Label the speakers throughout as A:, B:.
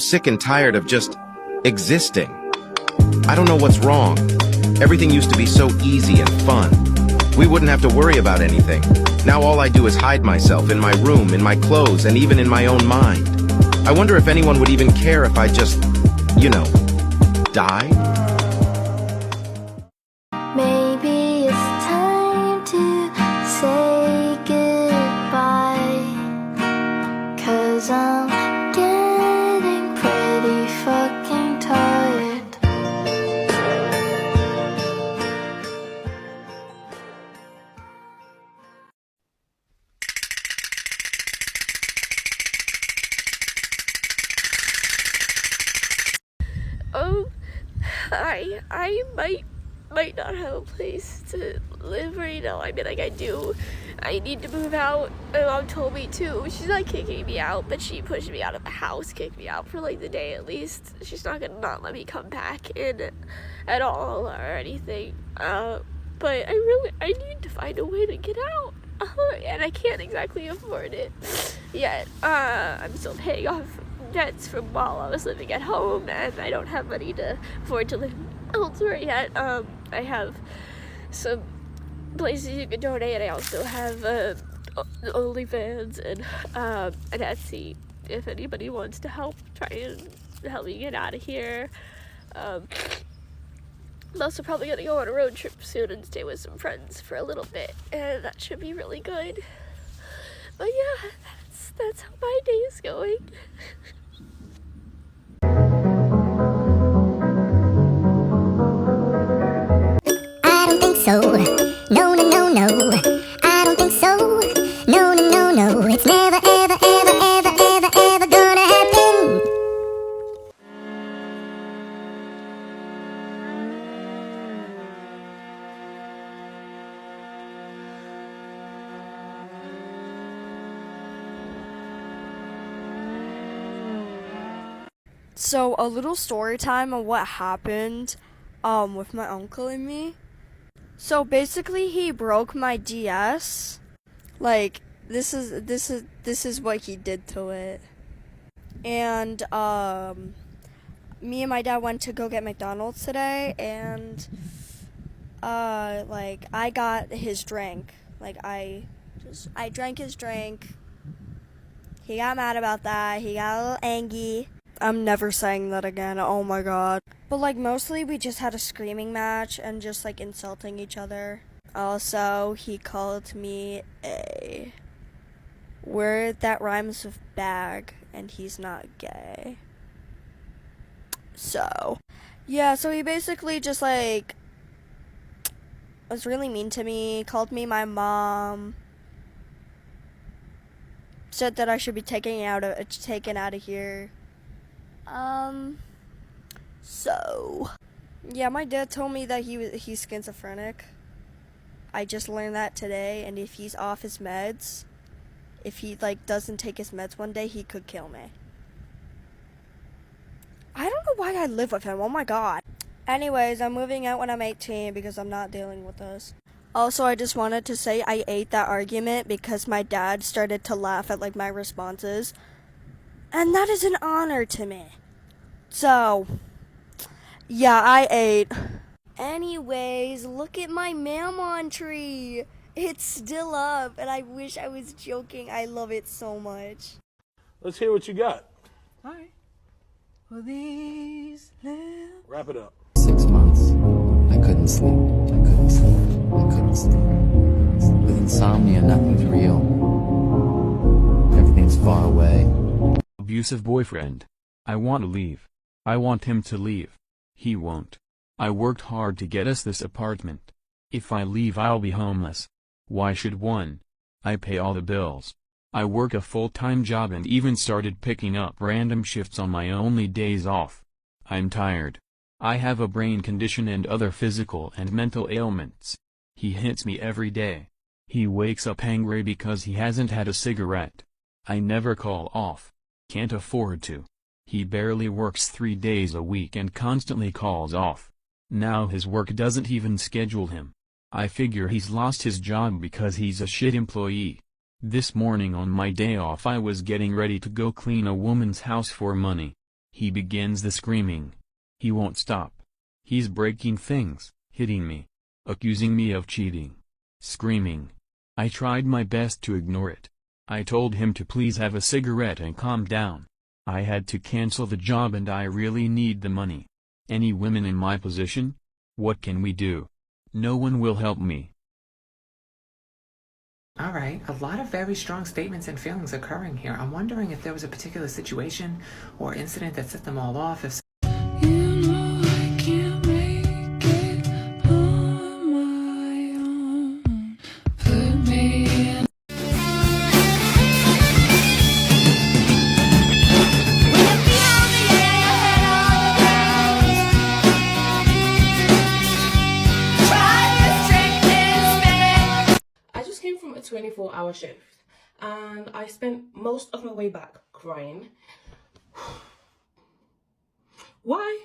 A: Sick and tired of just existing. I don't know what's wrong. Everything used to be so easy and fun. We wouldn't have to worry about anything. Now all I do is hide myself in my room, in my clothes, and even in my own mind. I wonder if anyone would even care if I just, died?
B: Maybe it's time to say goodbye, 'cause I'm getting pretty fucking tired.
C: I might not have a place to live right now. I mean, like, I do. I need to move out. My mom told me to. She's not kicking me out, but she pushed me out of the house, kicked me out for like the day at least. She's not gonna not let me come back in at all or anything. But I need to find a way to get out. And I can't exactly afford it yet. I'm still paying off debts from while I was living at home, and I don't have money to afford to live elsewhere yet. I have some places you can donate, and I also have OnlyFans and an Etsy if anybody wants to help try and help me get out of here. I'm also probably gonna go on a road trip soon and stay with some friends for a little bit, and that should be really good. But yeah, that's how my day is going.
D: I don't think so. No, no, no, no. I don't think so. No, no, no, no. It's never, ever, ever, ever, ever, ever gonna happen.
E: So a little story time on what happened with my uncle and me. So basically he broke my DS. Like this is what he did to it. And me and my dad went to go get McDonald's today, and like I got his drink. Like I drank his drink. He got mad about that. He got a little angry. I'm never saying that again. Oh my god. But like mostly we just had a screaming match and just like insulting each other. Also, he called me a word that rhymes with bag, and he's not gay. So, yeah, so he basically just like was really mean to me, called me my mom, said that I should be taken out of here. So, yeah, my dad told me that he's schizophrenic. I just learned that today, and if he's off his meds, if he, like, doesn't take his meds one day, he could kill me. I don't know why I live with him, oh my god. Anyways, I'm moving out when I'm 18 because I'm not dealing with this. Also, I just wanted to say I ate that argument because my dad started to laugh at, like, my responses. And that is an honor to me. So, yeah, I ate. Anyways, look at my mammon tree. It's still up, and I wish I was joking. I love it so much.
F: Let's hear what you got.
G: All right. Well, these little...
F: Wrap it up.
H: 6 months. I couldn't sleep. I couldn't sleep. I couldn't sleep. With insomnia, nothing's real. Everything's far away.
I: Abusive boyfriend. I want to leave. I want him to leave. He won't. I worked hard to get us this apartment. If I leave, I'll be homeless. Why should one? I pay all the bills. I work a full-time job and even started picking up random shifts on my only days off. I'm tired. I have a brain condition and other physical and mental ailments. He hits me every day. He wakes up angry because he hasn't had a cigarette. I never call off. Can't afford to. He barely works 3 days a week and constantly calls off. Now his work doesn't even schedule him. I figure he's lost his job because he's a shit employee. This morning on my day off I was getting ready to go clean a woman's house for money. He begins the screaming. He won't stop. He's breaking things, hitting me, accusing me of cheating, screaming. I tried my best to ignore it. I told him to please have a cigarette and calm down. I had to cancel the job and I really need the money. Any women in my position? What can we do? No one will help me.
J: All right, a lot of very strong statements and feelings occurring here. I'm wondering if there was a particular situation or incident that set them all off. If
G: You know I can't make it on my own. Put me in.
K: I just came from a 24-hour shift and I spent most of my way back crying. Why?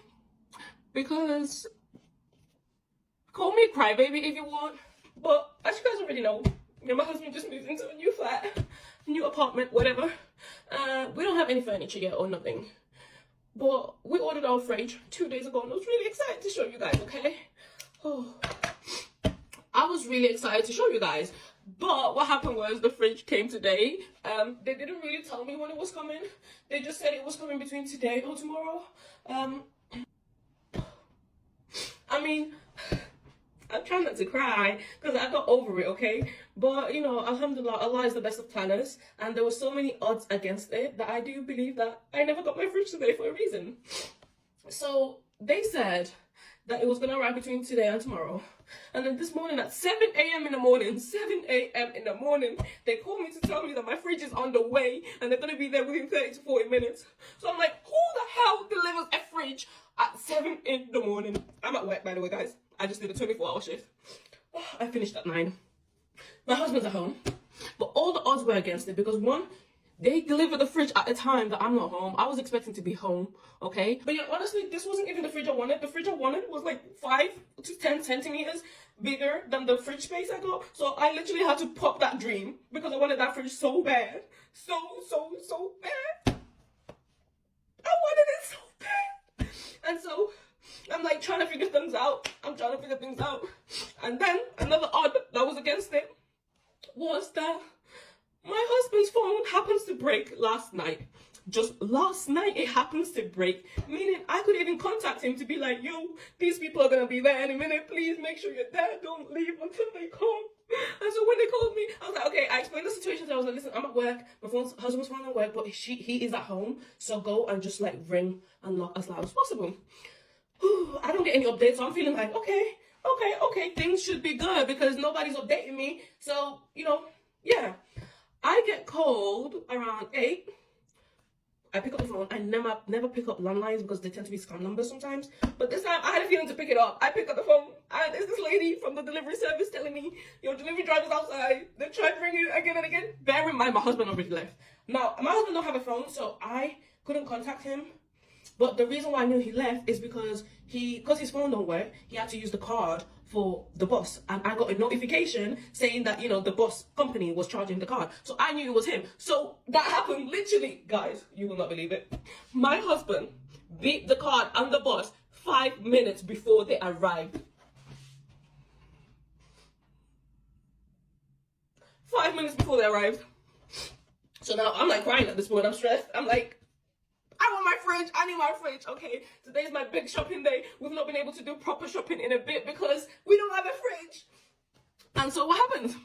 K: Because call me a crybaby if you want, but as you guys already know, me and my husband just moved into a new flat, new apartment, whatever. We don't have any furniture yet or nothing, but we ordered our fridge 2 days ago and I was really excited to show you guys, okay? Oh. I was really excited to show you guys, but what happened was the fridge came today. They didn't really tell me when it was coming. They just said it was coming between today or tomorrow. I mean, I'm trying not to cry because I got over it, okay? But, you know, alhamdulillah, Allah is the best of planners. And there were so many odds against it that I do believe that I never got my fridge today for a reason. So they said that it was going to arrive between today and tomorrow. And then this morning at 7 a.m. in the morning, 7 a.m. in the morning, they called me to tell me that my fridge is on the way and they're going to be there within 30 to 40 minutes. So I'm like, who the hell delivers a fridge at 7 in the morning? I'm at work, by the way, guys. I just did a 24-hour shift. I finished at 9. My husband's at home. But all the odds were against it because, one, they delivered the fridge at a time that I'm not home. I was expecting to be home, okay? But yeah, honestly, this wasn't even the fridge I wanted. The fridge I wanted was like 5 to 10 centimeters bigger than the fridge space I got. So I literally had to pop that dream because I wanted that fridge so bad. So bad. I wanted it so bad. And so I'm like trying to figure things out. And then another odd that was against it was that my husband's phone happens to break last night. Just last night it happens to break. Meaning I could even contact him to be like, yo, these people are going to be there in a minute. Please make sure you're there. Don't leave until they come. And so when they called me, I was like, okay, I explained the situation. I was like, listen, I'm at work. My husband's phone at work, but he is at home. So go and just like ring and knock as loud as possible. I don't get any updates. So I'm feeling like, okay, things should be good because nobody's updating me. So, you know, yeah. I get called around 8. I pick up the phone. I never pick up landlines because they tend to be scam numbers sometimes. But this time I had a feeling to pick it up. I pick up the phone and there's this lady from the delivery service telling me, your delivery driver's outside. They tried ringing again and again. Bear in mind, my husband already left. Now, my husband don't have a phone, so I couldn't contact him. But the reason why I knew he left is because his phone don't work, he had to use the card for the bus. And I got a notification saying that, you know, the bus company was charging the card. So I knew it was him. So that happened literally, guys, you will not believe it. My husband beat the card and the bus 5 minutes before they arrived. 5 minutes before they arrived. So now I'm like crying at this point. I'm stressed. I'm like, I want my fridge. I need my fridge. Okay, today's my big shopping day. We've not been able to do proper shopping in a bit because we don't have a fridge. And so what happened?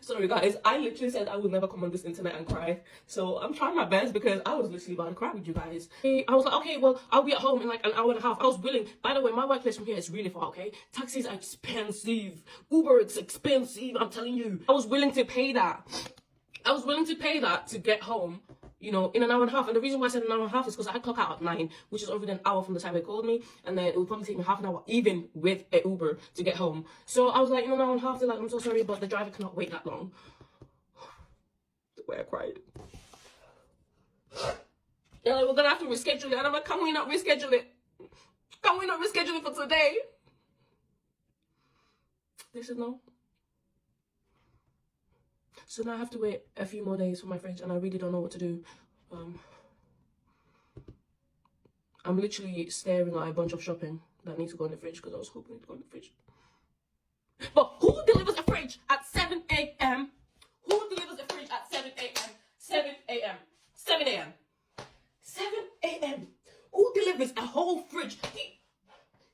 K: Sorry guys, I literally said I would never come on this internet and cry. So I'm trying my best because I was literally about to cry with you guys. I was like, okay, well, I'll be at home in like an hour and a half. I was willing. By the way, my workplace from here is really far, okay? Taxis are expensive. Uber, it's expensive, I'm telling you. I was willing to pay that. I was willing to pay that to get home, you know, in an hour and a half. And the reason why I said an hour and a half is because I clock out at 9, which is over an hour from the time they called me. And then it would probably take me half an hour, even with an Uber, to get home. So I was like, you know, an hour and a half. They're like, I'm so sorry, but the driver cannot wait that long. The way I cried. They're like, we're going to have to reschedule it. And I'm like, can we not reschedule it? Can we not reschedule it for today? They said no. So now I have to wait a few more days for my fridge, and I really don't know what to do. I'm literally staring at a bunch of shopping that needs to go in the fridge because I was hoping it would go in the fridge. But who delivers a fridge at 7 a.m.? Who delivers a fridge at 7 a.m.? 7 a.m. 7 a.m. 7 a.m. Who delivers a whole fridge?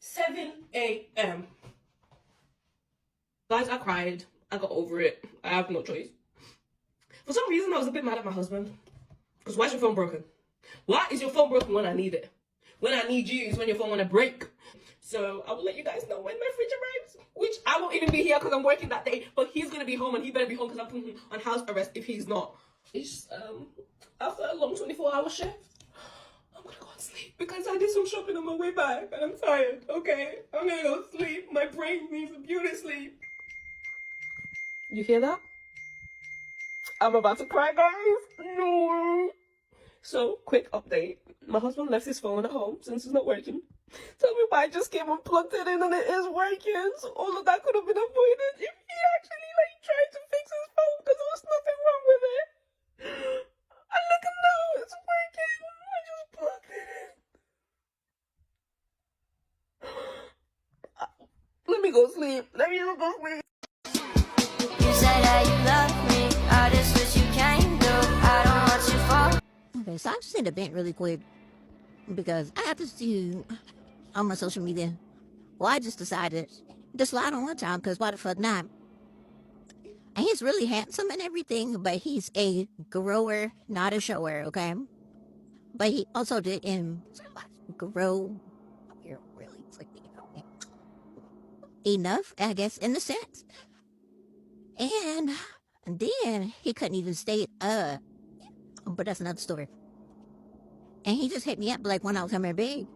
K: 7 a.m. Guys, I cried. I got over it. I have no choice. For some reason, I was a bit mad at my husband. Because why is your phone broken? Why is your phone broken when I need it? When I need you is when your phone wanna break. So I will let you guys know when my fridge arrives. Which I won't even be here because I'm working that day. But he's gonna be home, and he better be home because I'm putting him on house arrest if he's not. It's after a long 24-hour shift, I'm gonna go and sleep because I did some shopping on my way back and I'm tired. Okay, I'm gonna go sleep. My brain needs a beauty sleep. You hear that? I'm about to cry, guys. No. So, quick update. My husband left his phone at home since it's not working. Tell me why I just came and plugged it in and it is working. So all of that could have been avoided if he actually tried to fix his phone because there was nothing wrong with it. And look at now, it's working. I just plugged it in. Let me go sleep. Let me just go sleep.
B: You say that you love me, I just wish you came through. I don't want you for.
D: Okay, so I just need to vent really quick because I have to see on my social media. Well, I just decided to slide on one time because why the fuck not? And he's really handsome and everything, but he's a grower, not a shower, okay? But he also didn't grow really quickly enough, I guess, in the sense. And then he couldn't even stay up. But that's another story. And he just hit me up like when I was coming big.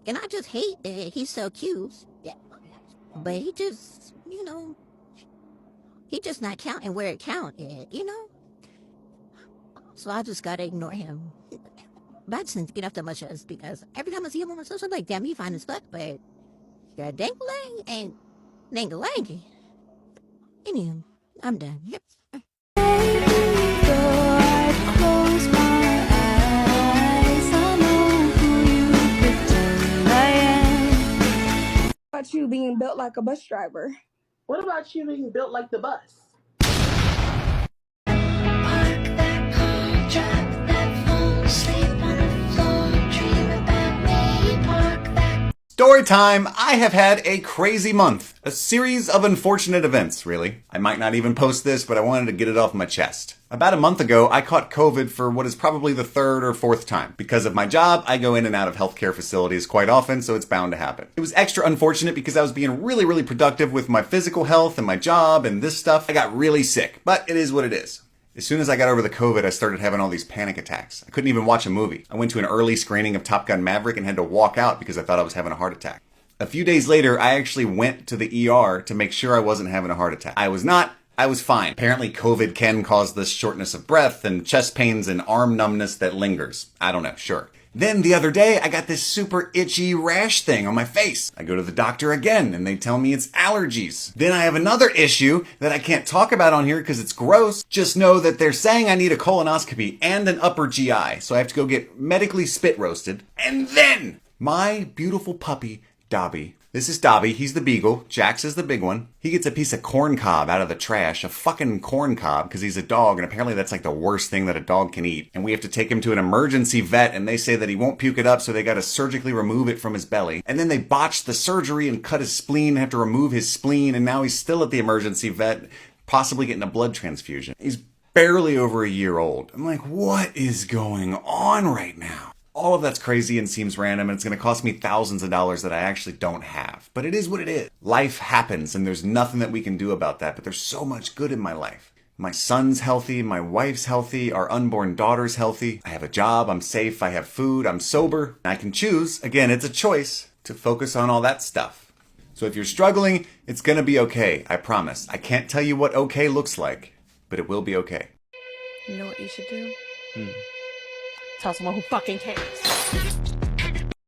D: And I just hate that he's so cute. Yeah. But he just, he just not counting where it counted, So I just gotta ignore him. But I just need to get off that much just because every time I see him on my social, I'm like, damn, he fine as fuck, but you're dangling and dangling. Anywho, I'm done. Yep.
L: About you being built like a bus driver?
K: What about you being built like the bus?
M: Story time! I have had a crazy month. A series of unfortunate events, really. I might not even post this, but I wanted to get it off my chest. About a month ago, I caught COVID for what is probably the third or fourth time. Because of my job, I go in and out of healthcare facilities quite often, so it's bound to happen. It was extra unfortunate because I was being really productive with my physical health and my job and this stuff. I got really sick, but it is what it is. As soon as I got over the COVID, I started having all these panic attacks. I couldn't even watch a movie. I went to an early screening of Top Gun Maverick and had to walk out because I thought I was having a heart attack. A few days later, I actually went to the ER to make sure I wasn't having a heart attack. I was not. I was fine. Apparently COVID can cause this shortness of breath and chest pains and arm numbness that lingers. I don't know, sure. Then the other day, I got this super itchy rash thing on my face. I go to the doctor again, and they tell me it's allergies. Then I have another issue that I can't talk about on here because it's gross. Just know that they're saying I need a colonoscopy and an upper GI, so I have to go get medically spit roasted. And then, my beautiful puppy, Dobby. This is Dobby, he's the beagle, Jax is the big one. He gets a piece of corn cob out of the trash, a fucking corn cob, because he's a dog, and apparently that's like the worst thing that a dog can eat. And we have to take him to an emergency vet, and they say that he won't puke it up, so they gotta surgically remove it from his belly. And then they botched the surgery and cut his spleen, and have to remove his spleen, and now he's still at the emergency vet, possibly getting a blood transfusion. He's barely over a year old. I'm like, what is going on right now? All of that's crazy and seems random, and it's going to cost me thousands of dollars that I actually don't have. But it is what it is. Life happens, and there's nothing that we can do about that, but there's so much good in my life. My son's healthy, my wife's healthy, our unborn daughter's healthy. I have a job, I'm safe, I have food, I'm sober. I can choose, again, it's a choice, to focus on all that stuff. So if you're struggling, it's going to be okay, I promise. I can't tell you what okay looks like, but it will be okay.
K: You know what you should do? Tell someone who fucking cares.